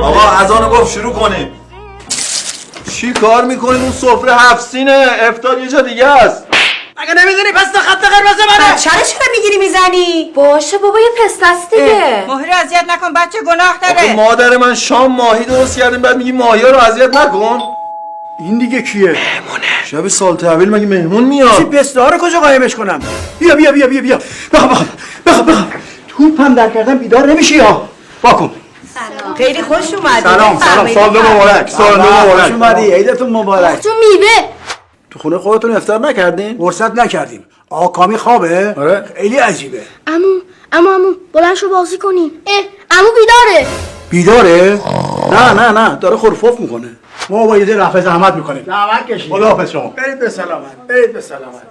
آقا اذانو گفت شروع کنیم. چی کار میکنید اون سفره 7 سینه؟ افطار یه جا دیگه است. اگه نمیدونی پس تا خط قرمز منه. چرا میگیری میزنی؟ باشه بابا یه پس دست دیگه. ماهی رو اذیت نکن بچه، گناه داره. مادر من شام ماهی درست کردیم بعد میگی ماهی رو اذیت نکن. این دیگه کیه؟ مهمونه. شب سال تحویل مگه مهمون میاد؟ این پسته ها رو کجا قایمش کنم؟ بیا بیا بیا بیا بیا. بخواب. توپم در کردم بیدار نمیشی یا؟ واکن. خیلی خوش اومدی. سلام. سال مبارک. سال مبارک. خوش اومدی. عیدتون مبارک. تو میوه. تو خونه خودتون افطار نکردین؟ فرصت نکردیم. آقا کامی خوابه؟ آره. خیلی عجیبه. عمو بلند شو بازی کنیم. عمو بیداره. بیداره؟ نه داره خرفوف میکنه. ما با یه رفع زحمت میکنیم. زحمت کشید. خداحافظ شما. برید به سلامت.